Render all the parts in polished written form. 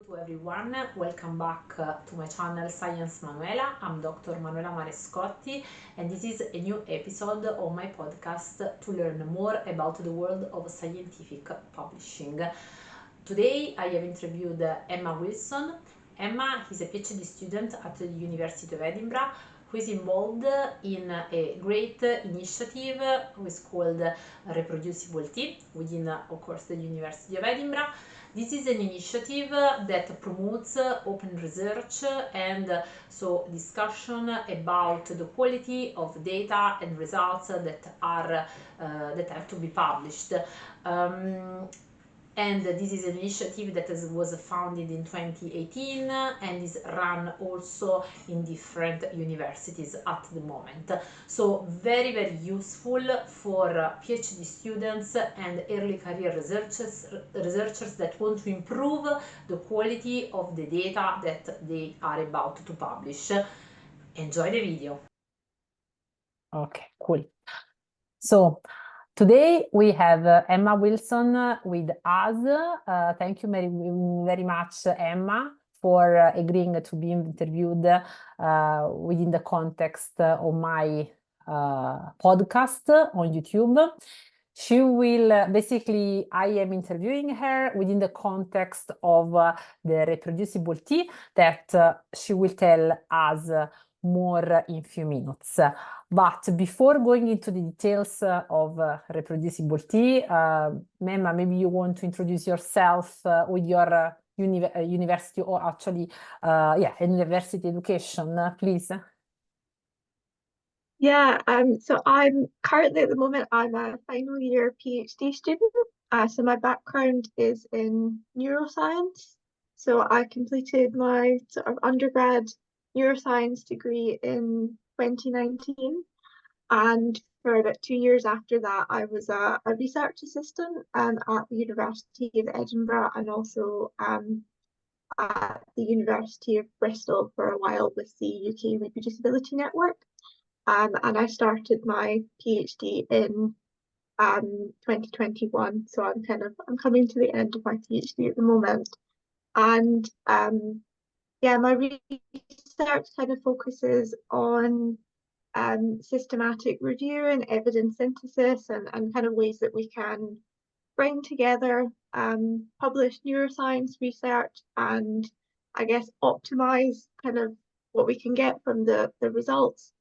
To everyone, welcome back to my channel Science Manuela. I'm Dr. Manuela Marescotti, and this is a new episode of my podcast to learn more about the world of scientific publishing. Today I have interviewed Emma Wilson. Emma is a PhD student at the University of Edinburgh who is involved in a great initiative which is called ReproducibiliTea within, of course, the University of Edinburgh. This is an initiative that promotes open research and so discussion about the quality of data and results that have to be published. And this is an initiative that was founded in 2018 and is run also in different universities at the moment. So very, very useful for PhD students and early career researchers that want to improve the quality of the data that they are about to publish. Enjoy the video. Okay, cool. So today we have Emma Wilson with us. Thank you very, very much, Emma, for agreeing to be interviewed within the context of my podcast on YouTube. She will basically, I am interviewing her within the context of the ReproducibiliTea that she will tell us more in few minutes. But before going into the details of ReproducibiliTea, Emma, maybe you want to introduce yourself with your university or actually, university education, please. Yeah, so I'm currently at the moment, I'm a final year PhD student. So my background is in neuroscience. So I completed my sort of undergrad neuroscience degree in 2019. And for about 2 years after that, I was a research assistant at the University of Edinburgh and also at the University of Bristol for a while with the UK Reproducibility Network. And I started my PhD in 2021, so I'm coming to the end of my PhD at the moment. And my research kind of focuses on systematic review and evidence synthesis and kind of ways that we can bring together published neuroscience research and I guess optimize kind of what we can get from the results.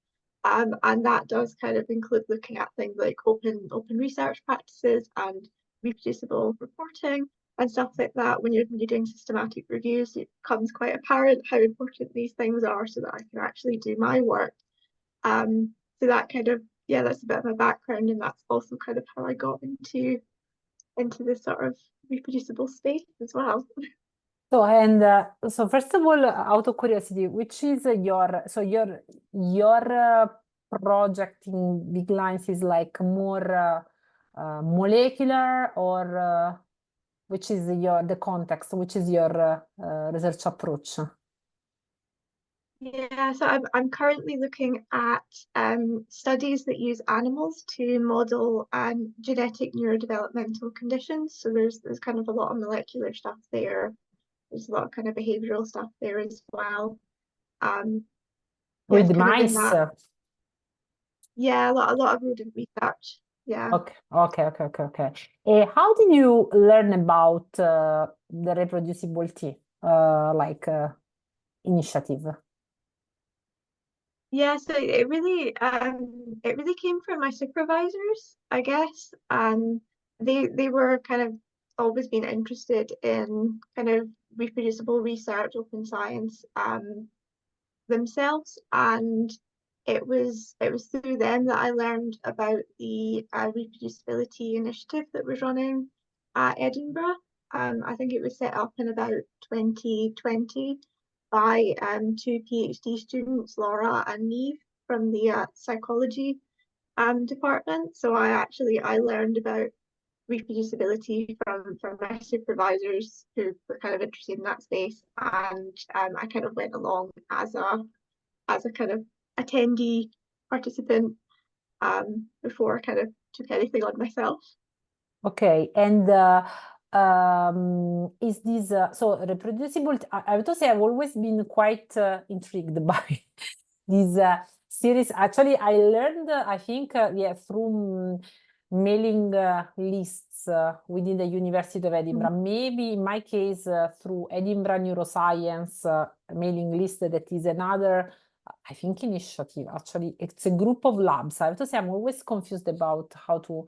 And that does kind of include looking at things like open research practices and reproducible reporting and stuff like that. When you're doing systematic reviews, it becomes quite apparent how important these things are so that I can actually do my work. So that kind of, that's a bit of my background, and that's also kind of how I got into this sort of reproducible space as well. So first of all, out of curiosity, which is your project in big lines is like more molecular, or which is the context, which is your research approach? Yeah, so I'm currently looking at studies that use animals to model genetic neurodevelopmental conditions. So there's kind of a lot of molecular stuff there. There's a lot of kind of behavioral stuff there as well. With mice? Yeah, a lot of rodent research. Yeah. Okay. How did you learn about the ReproducibiliTea initiative? Yeah, so it really came from my supervisors, I guess. They were kind of always been interested in kind of reproducible research, open science, themselves, and it was through them that I learned about the ReproducibiliTea Initiative that was running at Edinburgh. I think it was set up in about 2020 by two PhD students, Laura and Neve, from the psychology department. So I learned about reproducibility from my supervisors who were kind of interested in that space, and I kind of went along as a kind of attendee participant before I kind of took anything on myself. Okay, and is this so reproducible? I have to say I've always been quite intrigued by this series. Actually, I learned, I think, yeah, through mailing lists within the University of Edinburgh. Maybe in my case, through Edinburgh Neuroscience mailing list, that is another, I think, initiative. Actually, it's a group of labs. I have to say I'm always confused about how to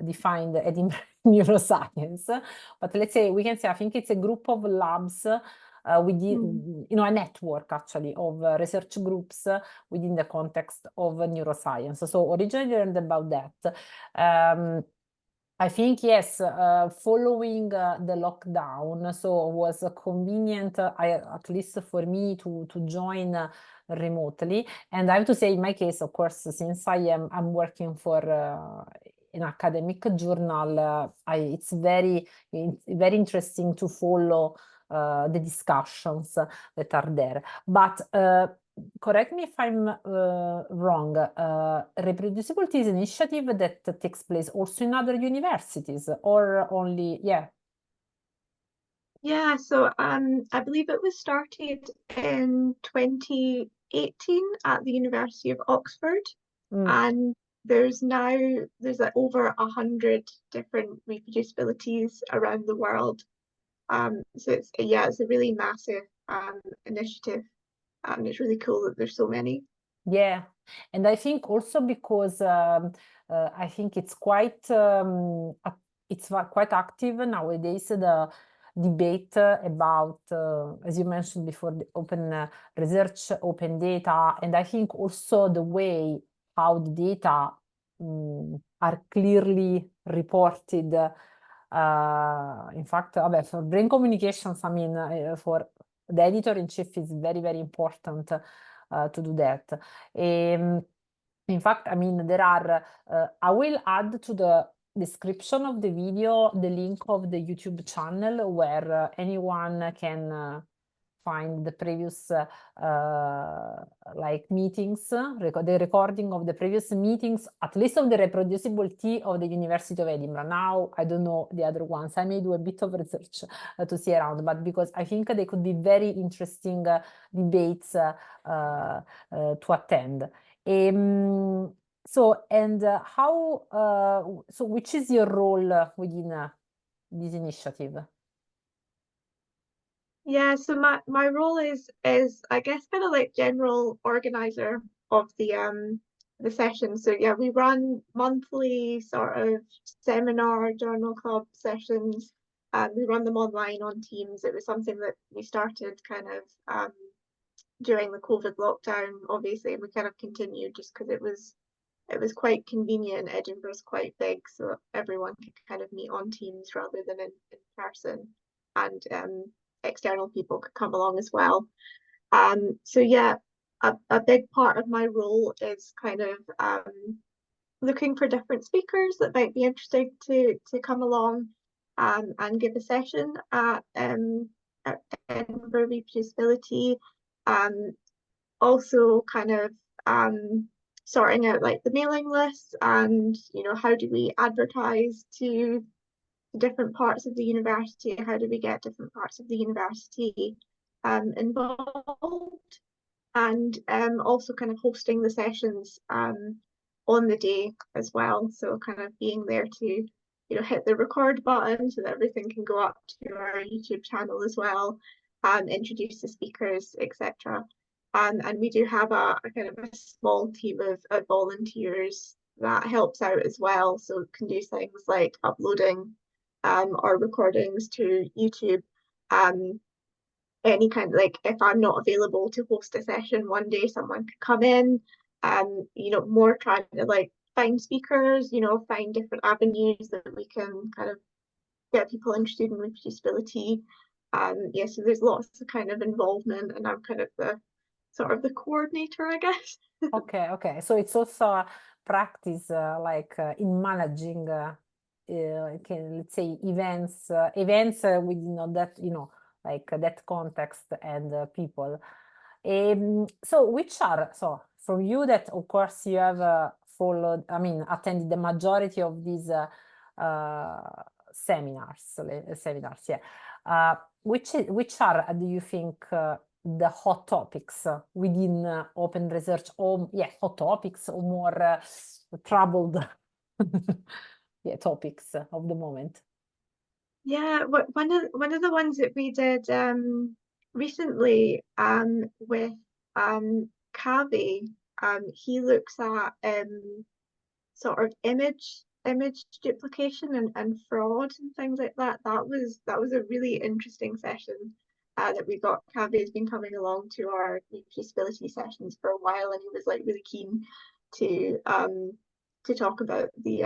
define the Edinburgh Neuroscience, but let's say we can say I think it's a group of labs within, a network actually of research groups within the context of neuroscience. So originally I learned about that. I think, yes, following the lockdown, so it was convenient, at least for me, to join remotely. And I have to say, in my case, of course, since I'm working for an academic journal, it's very interesting to follow the discussions that are there. But correct me if I'm wrong, ReproducibiliTea is an initiative that takes place also in other universities, or only, yeah? Yeah, so I believe it was started in 2018 at the University of Oxford, and there's like over 100 different reproducibilities around the world. So it's a really massive initiative. It's really cool that there's so many. Yeah, and I think also because I think it's quite active nowadays, the debate about, as you mentioned before, the open research, open data, and I think also the way how the data are clearly reported. In fact, for brain communications, I mean, for the editor-in-chief is very, very important to do that. In fact, I mean, there are, I will add to the description of the video the link of the YouTube channel where anyone can find the previous like meetings, the recording of the previous meetings, at least of the ReproducibiliTea of the University of Edinburgh. Now, I don't know the other ones. I may do a bit of research to see around, but because I think they could be very interesting debates to attend. So, and so which is your role within this initiative? Yeah, so my role is I guess kind of like general organizer of the session. So yeah, we run monthly sort of seminar journal club sessions. We run them online on Teams. It was something that we started kind of during the COVID lockdown, obviously, and we kind of continued just because it was quite convenient. Edinburgh's quite big, so everyone could kind of meet on Teams rather than in person. And external people could come along as well. So yeah, a big part of my role is kind of looking for different speakers that might be interested to come along and give a session at Edinburgh ReproducibiliTea. Also kind of sorting out like the mailing lists and how do we advertise to different parts of the university, how do we get different parts of the university involved, and also kind of hosting the sessions on the day as well. So kind of being there to hit the record button so that everything can go up to our YouTube channel as well, introduce the speakers, etc. And we do have a kind of a small team of volunteers that helps out as well. So can do things like uploading our recordings to YouTube. Any kind of like if I'm not available to host a session one day, someone could come in. More trying to like find speakers, find different avenues that we can kind of get people interested in reproducibility. Yeah, so there's lots of kind of involvement, and I'm kind of the sort of the coordinator, I guess. Okay. So it's also a practice in managing, let's say, events with that like that context and people. So which are from you that of course you have followed, I mean, attended the majority of these seminars, yeah. Which are, do you think, the hot topics within open research, or hot topics, or more troubled topics of the moment? Yeah, one of the ones that we did recently with Kavi, he looks at sort of image duplication and fraud and things like that. That was a really interesting session that we got. Kavi has been coming along to our reproducibility sessions for a while, and he was like really keen to talk about the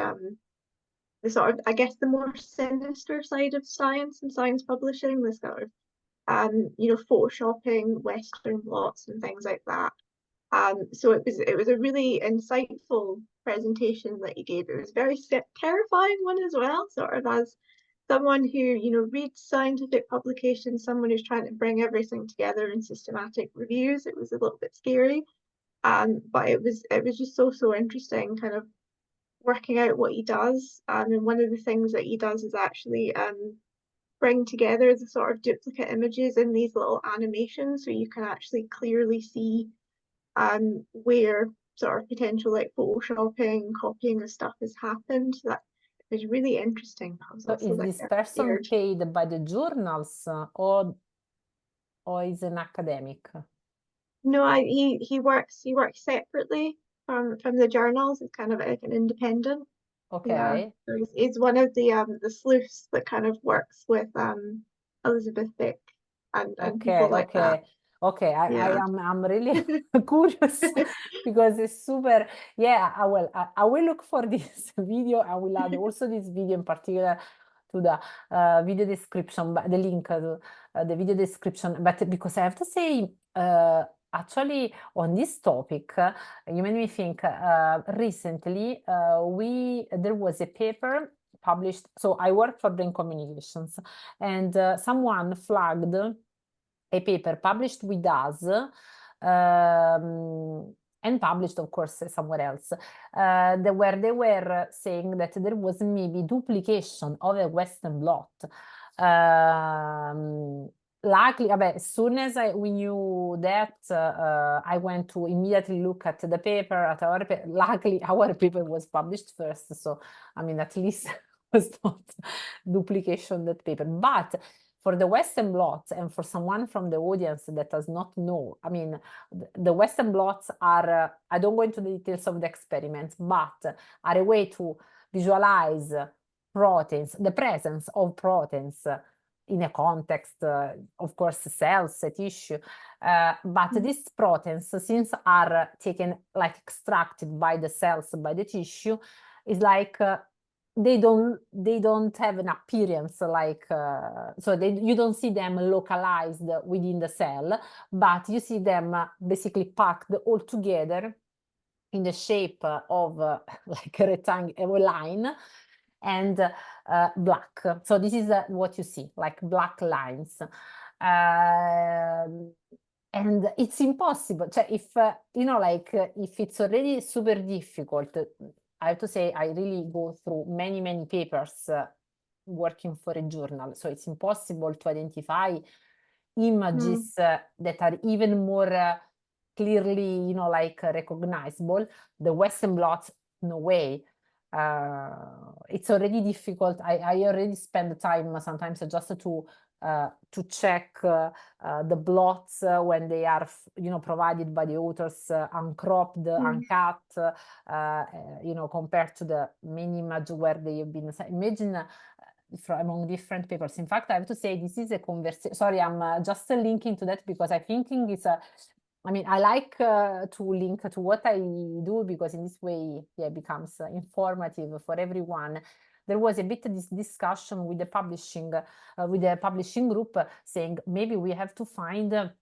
sort of, I guess, the more sinister side of science and science publishing, the sort of photoshopping Western blots and things like that. So it was a really insightful presentation that he gave. It was a very terrifying one as well, sort of as someone who reads scientific publications, someone who's trying to bring everything together in systematic reviews. It was a little bit scary, but it was just so interesting, kind of working out what he does. And one of the things that he does is actually bring together the sort of duplicate images in these little animations, so you can actually clearly see where sort of potential like photoshopping, copying of stuff has happened. That is really interesting. So is this person paid by the journals, or is an academic? No, he works separately from the journals. It's kind of like an independent. Okay. Yeah. So he's one of the sleuths that kind of works with Elizabeth Vick and people like that. Okay, Yeah. I'm really curious because it's super. Yeah, I will look for this video. I will add also this video in particular to the video description, but the link to the video description. But because I have to say, actually, on this topic, you made me think. Recently, there was a paper published. So I work for Brain Communications, and someone flagged a paper published with us, and published, of course, somewhere else, where they were saying that there was maybe duplication of a Western blot. Luckily, as soon as we knew that, I went to immediately look at the paper, at our paper. Luckily, our paper was published first, so I mean, at least was not duplication that paper. But for the Western blots, and for someone from the audience that does not know, I mean, the Western blots are, I don't go into the details of the experiments, but are a way to visualize proteins, the presence of proteins in a context, of course, cells, tissue, but these proteins, since are taken, like extracted by the cells, by the tissue, is like, they don't have an appearance like, so you don't see them localized within the cell, but you see them basically packed all together in the shape of like a rectangle, a line, and black. So this is what you see, like black lines. And it's impossible. If if it's already super difficult, I have to say I really go through many papers working for a journal. So it's impossible to identify images that are even more clearly, recognizable. The Western blots, no way. It's already difficult. I already spend time sometimes just to check the blots when they are, provided by the authors, uncropped, uncut, compared to the main image where they have been. Imagine from among different papers. In fact, I have to say this is a conversation. Sorry, I'm just linking to that because I'm thinking it's a. I mean, I like to link to what I do because in this way, it becomes informative for everyone. There was a bit of this discussion with the publishing group saying maybe we have to find a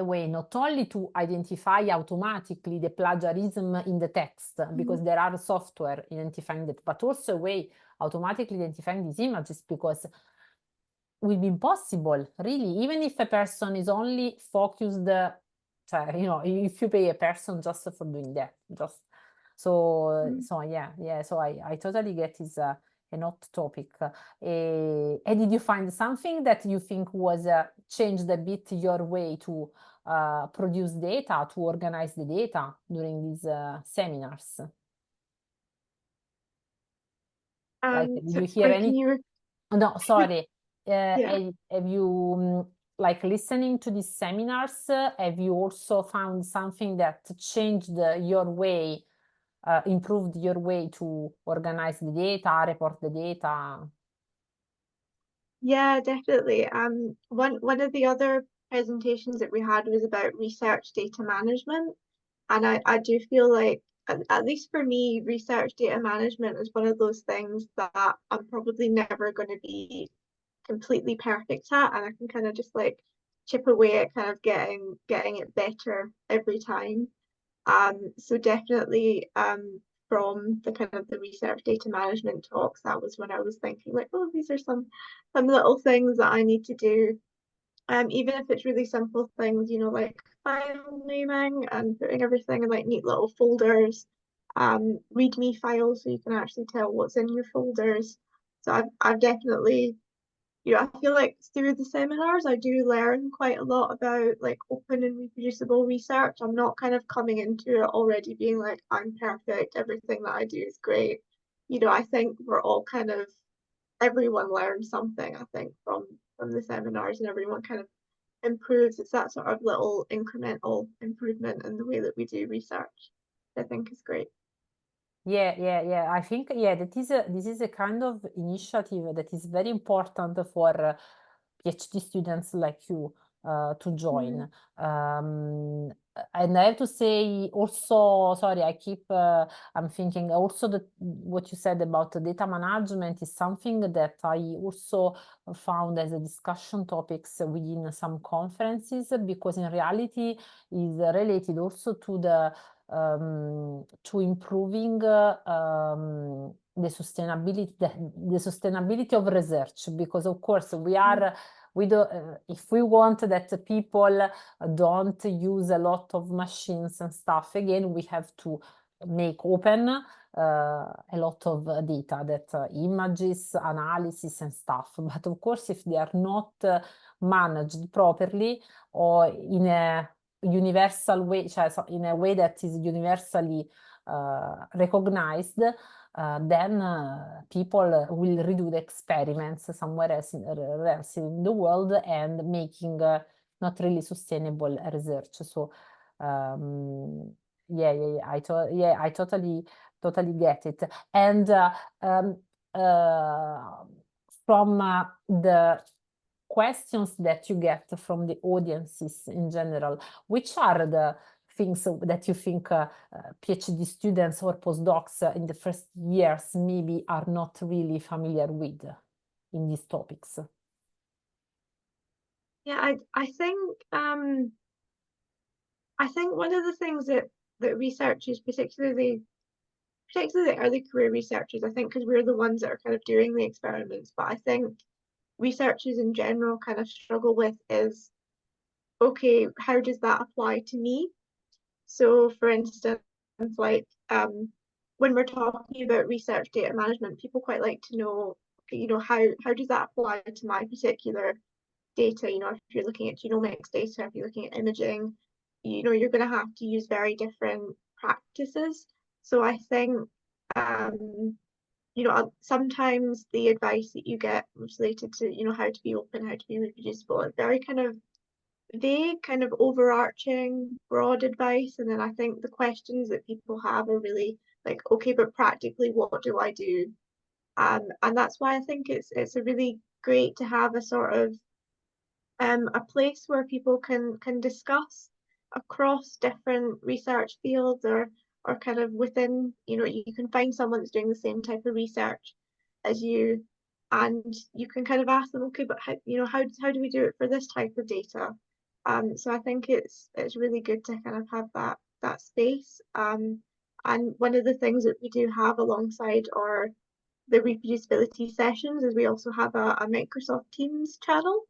way not only to identify automatically the plagiarism in the text, because there are software identifying that, but also a way automatically identifying these images, because will be impossible, really, even if a person is only focused, if you pay a person just for doing that, so yeah, so I totally get an hot topic. And did you find something that you think was changed a bit your way to produce data, to organize the data during these seminars? Like, did you hear sorry, any? can you No, sorry. Yeah. Have you, like, listening to these seminars, have you also found something that changed your way, improved your way to organize the data, report the data? Yeah, definitely. One of the other presentations that we had was about research data management, and I do feel like at least for me, research data management is one of those things that I'm probably never going to be completely perfect at, and I can kind of just like chip away at kind of getting it better every time. So definitely from the kind of the research data management talks, that was when I was thinking like, oh, these are some little things that I need to do. Even if it's really simple things, you know, like file naming and putting everything in like neat little folders, README files so you can actually tell what's in your folders. So I've definitely, you know, I feel like through the seminars, I do learn quite a lot about like open and reproducible research. I'm not kind of coming into it already being like, I'm perfect, everything that I do is great. You know, I think we're all kind of, everyone learns something, I think, from the seminars, and everyone kind of improves. It's that sort of little incremental improvement in the way that we do research, I think is great. Yeah. I think, yeah, this is a kind of initiative that is very important for PhD students like you to join. And I have to say also, sorry, I'm thinking also that what you said about the data management is something that I also found as a discussion topics within some conferences, because in reality is related also to the to improving the sustainability of research, because of course we do, if we want that people don't use a lot of machines and stuff, again we have to make open a lot of data, that images, analysis and stuff. But of course, if they are not managed properly or in a universal way, cioè in a way that is universally recognized, then people will redo the experiments somewhere else in the world and making not really sustainable research. So I totally get it. And from the questions that you get from the audiences in general, which are the things that you think PhD students or postdocs in the first years maybe are not really familiar with in these topics? Yeah, I think one of the things that researchers, particularly early career researchers, I think because we're the ones that are kind of doing the experiments, but I think researchers in general kind of struggle with is, okay, how does that apply to me? So for instance, like when we're talking about research data management, people quite like to know, you know, how does that apply to my particular data? You know, if you're looking at genomics data, if you're looking at imaging, you know, you're going to have to use very different practices. So I think, you know, sometimes the advice that you get related to, you know, how to be open, how to be reproducible, it's very kind of vague, kind of overarching, broad advice. And then I think the questions that people have are really like, okay, but practically, what do I do? And that's why I think it's a really great to have a sort of a place where people can discuss across different research fields, or kind of within, you know, you can find someone that's doing the same type of research as you, and you can kind of ask them, okay, but how, you know, how do we do it for this type of data? So I think it's really good to kind of have that space. And one of the things that we do have alongside our the reproducibility sessions is we also have a Microsoft Teams channel,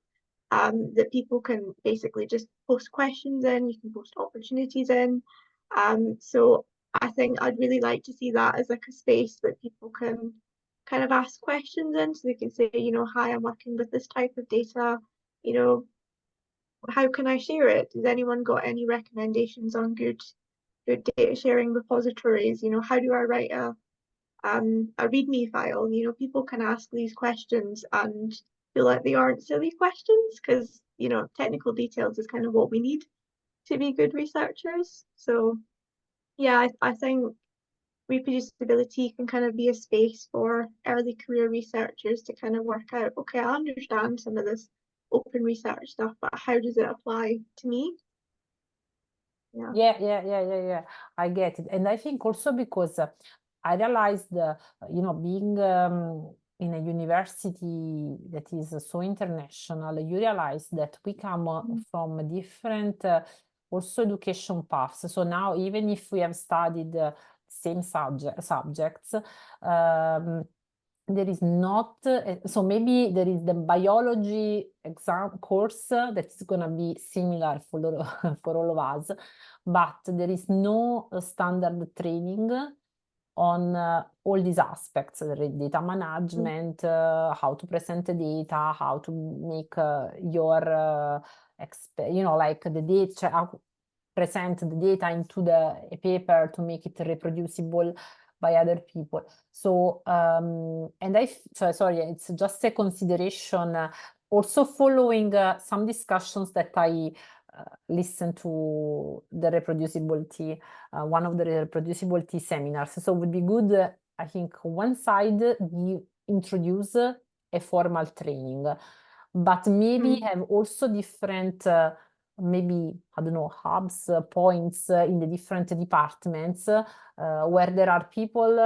that people can basically just post questions in, you can post opportunities in. So I think I'd really like to see that as like a space that people kind of ask questions in, so they can say, you know, hi, I'm working with this type of data, you know, how can I share it? Has anyone got any recommendations on good data sharing repositories? You know, how do I write a README file? You know, people can ask these questions and feel like they aren't silly questions, because, you know, technical details is kind of what we need to be good researchers. So yeah, I think reproducibility can kind of be a space for early career researchers to kind of work out, okay, I understand some of this open research stuff, but how does it apply to me? Yeah. I get it. And I think also because I realized, you know, being in a university that is so international, you realize that we come from different also education paths. So now, even if we have studied same subjects, there is not, so maybe there is the biology exam course that is going to be similar for, for all of us, but there is no standard training on all these aspects, data management, how to present the data, how to make your, you know, like the data, how present the data into a paper to make it reproducible by other people. So, and sorry, it's just a consideration, also following some discussions that I listened to the reproducibility, one of the reproducibility seminars. So it would be good, I think, one side you introduce a formal training, but maybe have also different maybe, I don't know, hubs, points in the different departments where there are people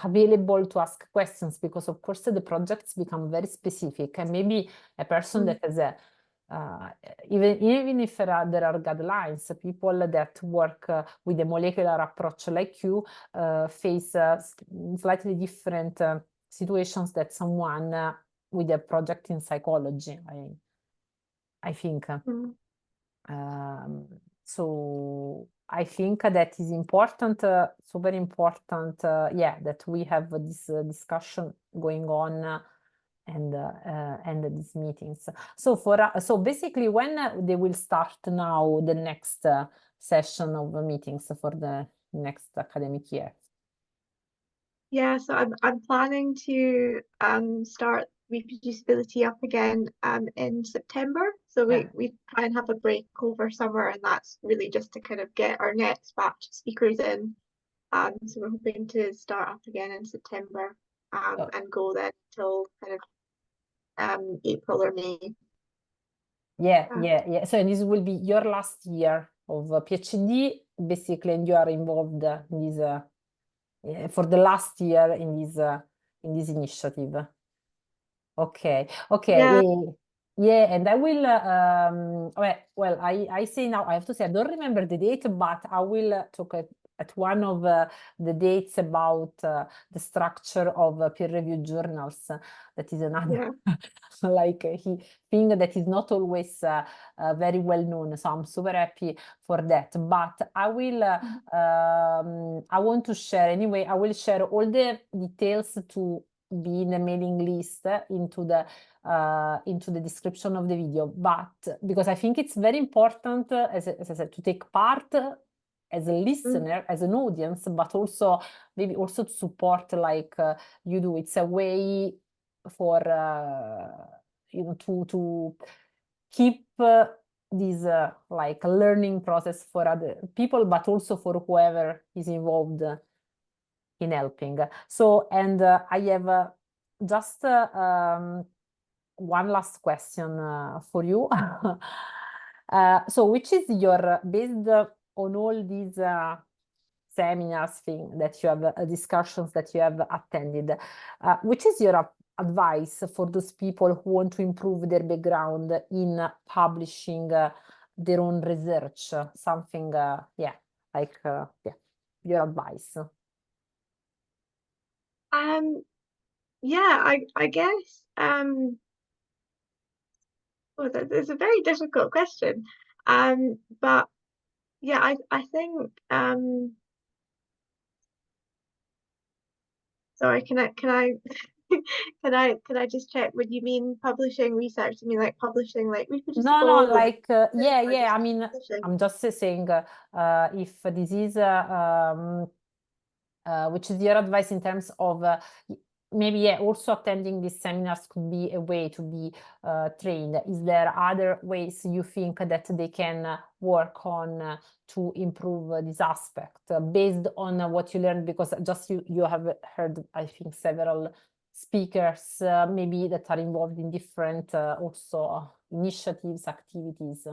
available to ask questions, because of course the projects become very specific, and maybe a person that has a even if there are guidelines, people that work with a molecular approach like you face slightly different situations that someone with a project in psychology, I think. So I think that is important, super important, yeah, that we have this discussion going on and these meetings. So so basically, when they will start now the next session of meetings for the next academic year? Yeah, so I'm planning to start reproducibility up again in September. So we try and have a break over summer, and that's really just to kind of get our next batch of speakers in. So we're hoping to start up again in September and go then till kind of April or May. Yeah. So this will be your last year of PhD, basically, and you are involved in this for the last year in this initiative. Okay. Yeah, and I will well, I say now, I have to say, I don't remember the date, but I will talk at one of the dates about the structure of peer-reviewed journals. That is another like thing that is not always very well known. So I'm super happy for that. But I will I want to share anyway. I will share all the details to be in the mailing list into the description of the video, but because I think it's very important, as I said, to take part as a listener, as an audience, but also maybe also to support like you do. It's a way for you know, to keep this like learning process for other people, but also for whoever is involved in helping. So, and I have just one last question for you. So which is your, based on all these seminars thing that you have, discussions that you have attended, which is your advice for those people who want to improve their background in publishing their own research? Something, like, your advice. Yeah, I guess well, it's a very difficult question. But yeah, I think sorry, can I can I just check? Would you mean publishing research? You mean like publishing like No, reproducible? like, yeah, or yeah. just I mean, publishing? I'm just saying, if this is, which is your advice in terms of maybe, yeah, also attending these seminars could be a way to be trained. Is there other ways you think that they can work on to improve this aspect based on what you learned? Because just you have heard, I think, several speakers maybe that are involved in different also initiatives, activities.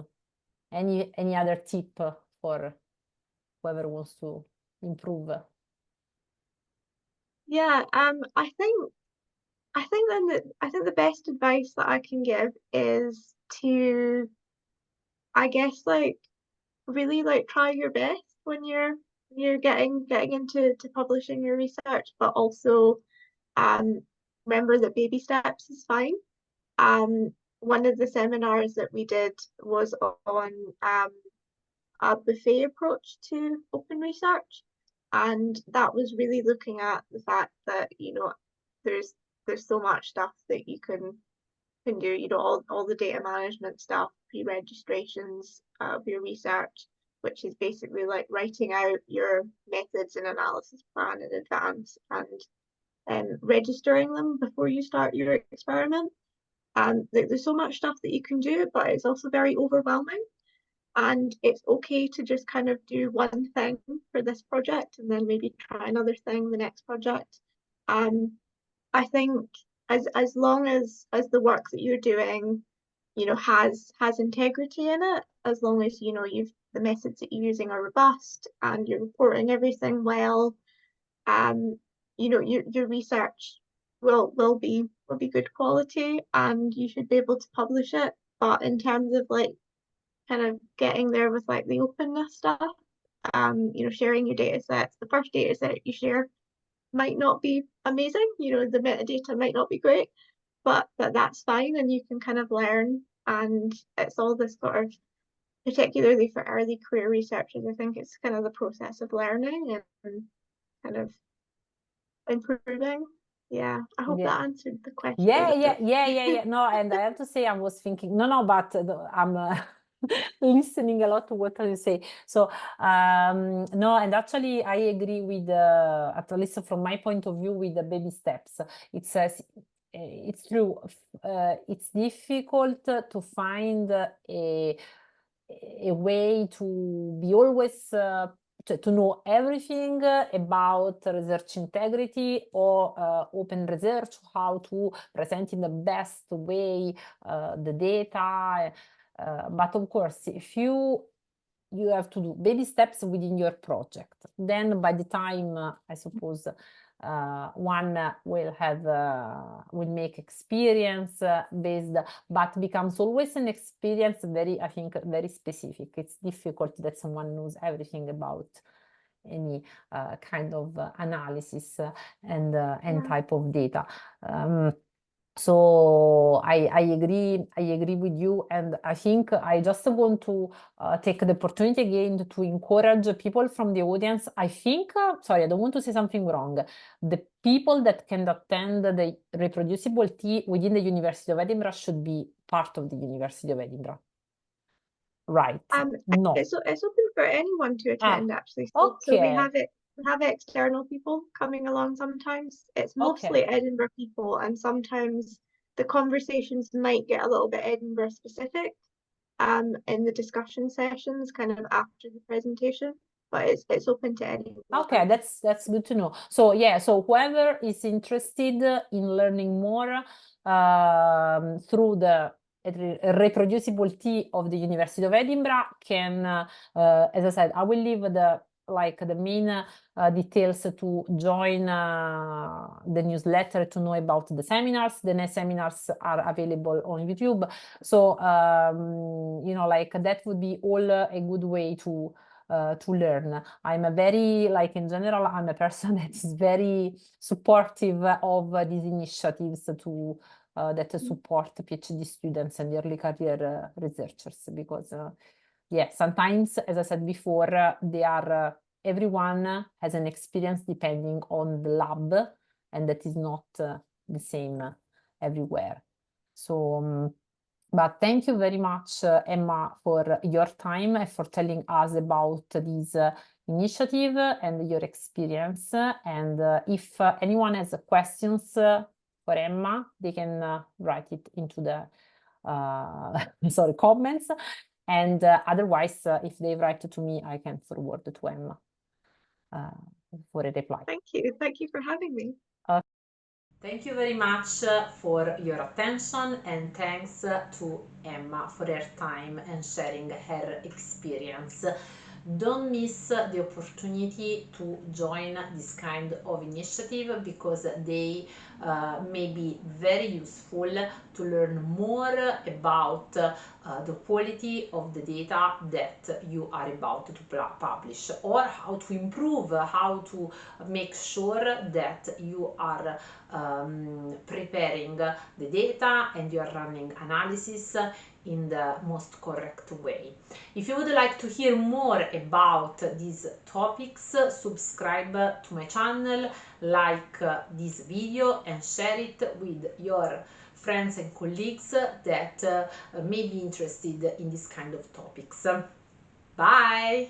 Any other tip for whoever wants to improve? Yeah, I think the best advice that I can give is to, I guess, like really like try your best when you're getting into publishing your research, but also um remember that baby steps is fine. One of the seminars that we did was on a buffet approach to open research. And that was really looking at the fact that, there's so much stuff that you can do, all the data management stuff, pre-registrations of your research, which is basically like writing out your methods and analysis plan in advance and registering them before you start your experiment. There's so much stuff that you can do, but it's also very overwhelming. And it's okay to just kind of do one thing for this project and then maybe try another thing the next project. I think as long as the work that you're doing, has integrity in it, as long as the methods that you're using are robust and you're reporting everything well, your research will be good quality and you should be able to publish it. But in terms of like kind of getting there with like the openness stuff, sharing your data sets, the first data set you share might not be amazing, the metadata might not be great, but that's fine and you can kind of learn. And it's all this sort of, particularly for early career researchers, I think it's kind of the process of learning and kind of improving. Yeah, I hope Yeah. that answered the question. Yeah. No, and I have to say, I was thinking, no, but I'm listening a lot to what you say. So, no, and actually, I agree with, at least from my point of view, with the baby steps. It says, it's true, it's difficult to find a way to be always to know everything about research integrity or open research, how to present in the best way the data. But of course, if you have to do baby steps within your project, then by the time, I suppose, one will make experience based, but becomes always an experience I think, very specific. It's difficult that someone knows everything about any kind of analysis and type of data. So I agree with you, and I think I just want to take the opportunity again to encourage people from the audience. I think, sorry, I don't want to say something wrong. The people that can attend the reproducible tea within the University of Edinburgh should be part of the University of Edinburgh. Right. No. It's open for anyone to attend actually. So we Okay. have external people coming along sometimes. It's mostly Edinburgh people, and sometimes the conversations might get a little bit Edinburgh specific in the discussion sessions kind of after the presentation, but it's open to anyone. Okay, that's good to know. So yeah, so whoever is interested in learning more through the reproducible tea of the University of Edinburgh can, as I said, I will leave the main details to join the newsletter to know about the seminars. The next seminars are available on YouTube. So, that would be all a good way to learn. I'm a very, in general, I'm a person that is very supportive of these initiatives that support PhD students and early career researchers, because yeah, sometimes, as I said before, everyone has an experience depending on the lab, and that is not the same everywhere. So, but thank you very much, Emma, for your time and for telling us about this initiative and your experience. And if anyone has questions for Emma, they can write it into the comments. And otherwise, if they write to me, I can forward to Emma for a reply. Thank you. Thank you for having me. Thank you very much for your attention, and thanks to Emma for her time and sharing her experience. Don't miss the opportunity to join this kind of initiative, because they may be very useful to learn more about the quality of the data that you are about to publish, or how to improve, how to make sure that you are preparing the data and you are running analysis in the most correct way. If you would like to hear more about these topics, subscribe to my channel, like this video and share it with your friends and colleagues that may be interested in this kind of topics. Bye!